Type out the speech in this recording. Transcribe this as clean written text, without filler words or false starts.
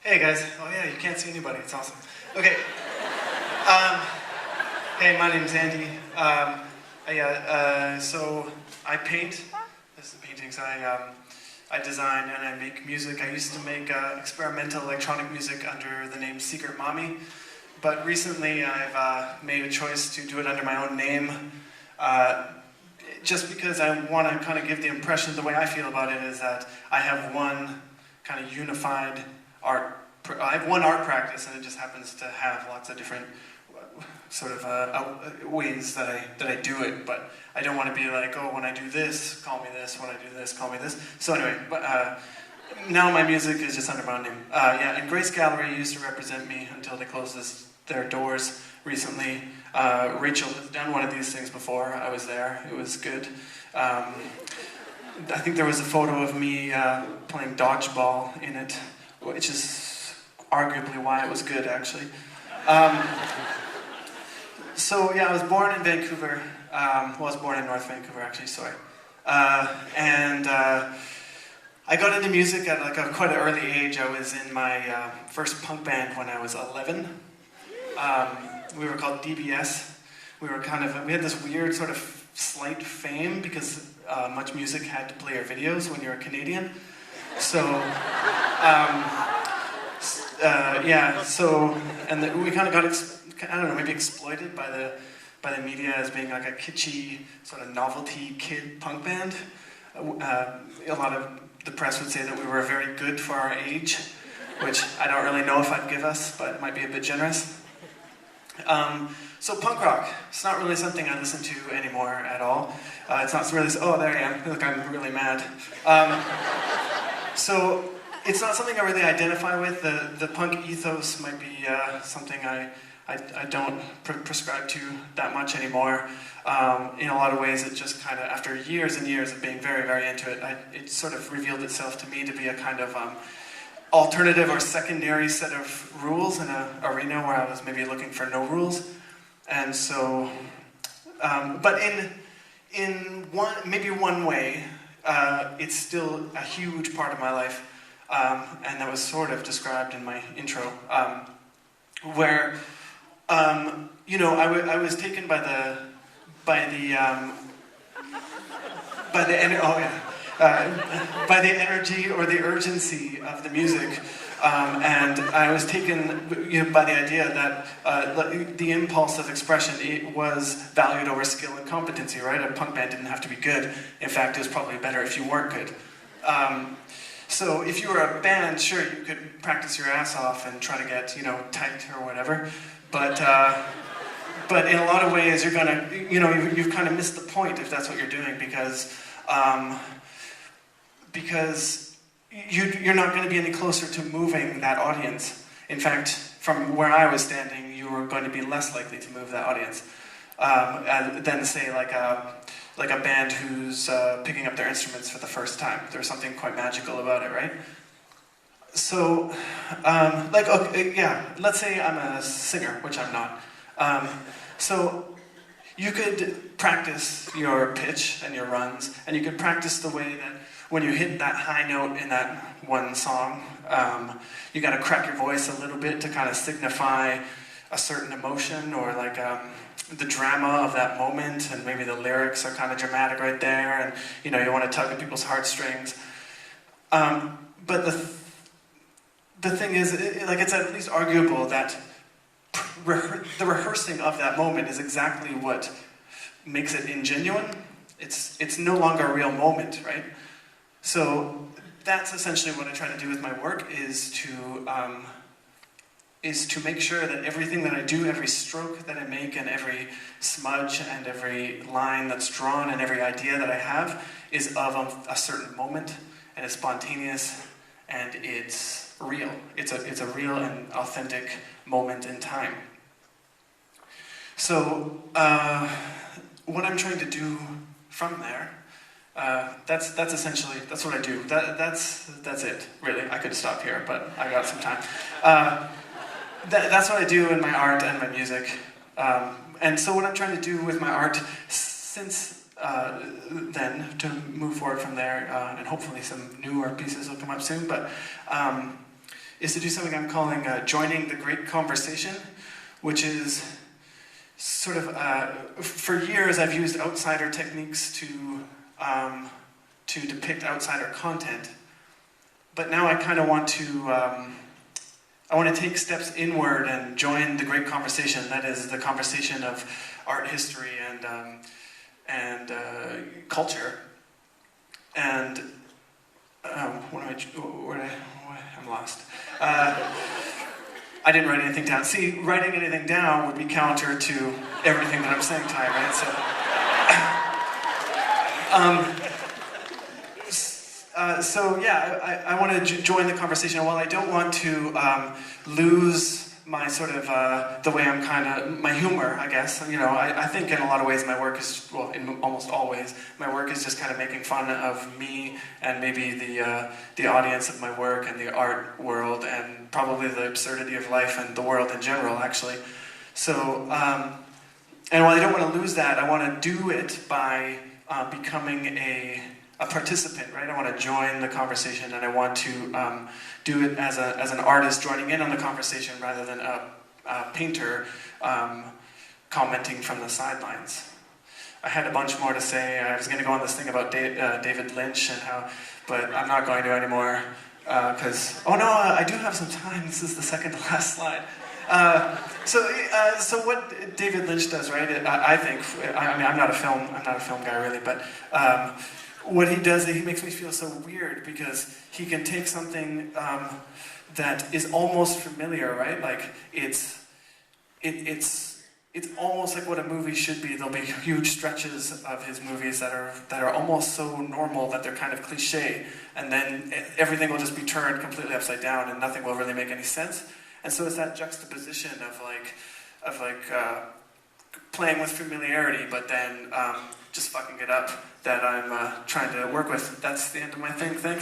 Hey guys. Oh yeah, you can't see anybody. It's awesome. Okay. Um, hey, my name's Andy. So I paint. This is paintings. I design and I make music. I used to make experimental electronic music under the name Secret Mommy, but recently I've made a choice to do it under my own name. Just because I want to kind of give the impression, the way I feel about it is that I have one kind of unified art. I have one art practice, and it just happens to have lots of different sort of ways that I do it. But I don't want to be like, oh, when I do this, call me this. When I do this, call me this. So anyway, but now my music is just under my own name. Yeah, and Grace Gallery used to represent me until they closed their doors recently. Rachel has done one of these things before. I was there. It was good. I think there was a photo of me playing dodgeball in it, which is arguably why it was good, actually. So yeah, I was born in Vancouver. I was born in North Vancouver, actually, sorry. And I got into music at like quite an early age. I was in my first punk band when I was 11. We were called DBS. We had this weird sort of slight fame because Much Music had to play our videos when you're a Canadian. So, we kind of got, I don't know, maybe exploited by the media as being like a kitschy sort of novelty kid punk band. A lot of the press would say that we were very good for our age, which I don't really know if I'd give us, but it might be a bit generous. So punk rock, it's not really something I listen to anymore at all. It's not really, oh, there I am, look, I'm really mad. So it's not something I really identify with. The punk ethos might be something I don't prescribe to that much anymore. In a lot of ways, it just kind of, after years and years of being very, very into it, it sort of revealed itself to me to be a kind of alternative or secondary set of rules in an arena where I was maybe looking for no rules. And so, but in one way, it's still a huge part of my life, and that was sort of described in my intro, where I was taken by the energy or the urgency of the music, and I was taken by the idea that the impulse of expression, it was valued over skill and competency, right? A punk band didn't have to be good. In fact, it was probably better if you weren't good. So if you were a band, sure, you could practice your ass off and try to get, tight or whatever, but in a lot of ways, you're gonna, you've kind of missed the point if that's what you're doing, because you're not going to be any closer to moving that audience. In fact, from where I was standing, you were going to be less likely to move that audience than, say, like a band who's picking up their instruments for the first time. There's something quite magical about it, right? So, let's say I'm a singer, which I'm not. So you could practice your pitch and your runs, and you could practice the way that when you hit that high note in that one song, you got to crack your voice a little bit to kind of signify a certain emotion or like the drama of that moment, and maybe the lyrics are kind of dramatic right there, and you want to tug at people's heartstrings. But the thing is, it's at least arguable that the rehearsing of that moment is exactly what makes it ingenuine. It's no longer a real moment, right? So that's essentially what I try to do with my work, is to make sure that everything that I do, every stroke that I make, and every smudge and every line that's drawn and every idea that I have is of a certain moment, and it's spontaneous, and it's real. It's a real and authentic moment in time. So what I'm trying to do from there, that's essentially, that's what I do. That's it, really. I could stop here, but I got some time. That's what I do in my art and my music. And so what I'm trying to do with my art since then, to move forward from there, and hopefully some newer pieces will come up soon, but is to do something I'm calling joining the great conversation, which is sort of, for years I've used outsider techniques to depict outsider content, but now I kind of want to take steps inward and join the great conversation. That is the conversation of art history and culture. And I'm lost. I didn't write anything down. See, writing anything down would be counter to everything that I'm saying tonight, right? So yeah, I want to join the conversation. And while I don't want to lose my sort of, the way I'm kind of, my humor, I guess. You know, I think in a lot of ways my work is, well, in almost all ways, my work is just kind of making fun of me and maybe the audience of my work and the art world and probably the absurdity of life and the world in general, actually. So, and while I don't want to lose that, I want to do it by becoming a participant, right? I want to join the conversation, and I want to do it as an artist joining in on the conversation rather than a painter commenting from the sidelines. I had a bunch more to say. I was going to go on this thing about David Lynch and how, but I'm not going to anymore because, oh no, I do have some time. This is the second to last slide. So what David Lynch does, right? I think. I mean, I'm not a film guy really, but what he does, he makes me feel so weird because he can take something that is almost familiar, right? Like it's almost like what a movie should be. There'll be huge stretches of his movies that are almost so normal that they're kind of cliche, and then everything will just be turned completely upside down, and nothing will really make any sense. And so it's that juxtaposition of playing with familiarity, but then just fucking it up that I'm trying to work with. That's the end of my thing. Thanks.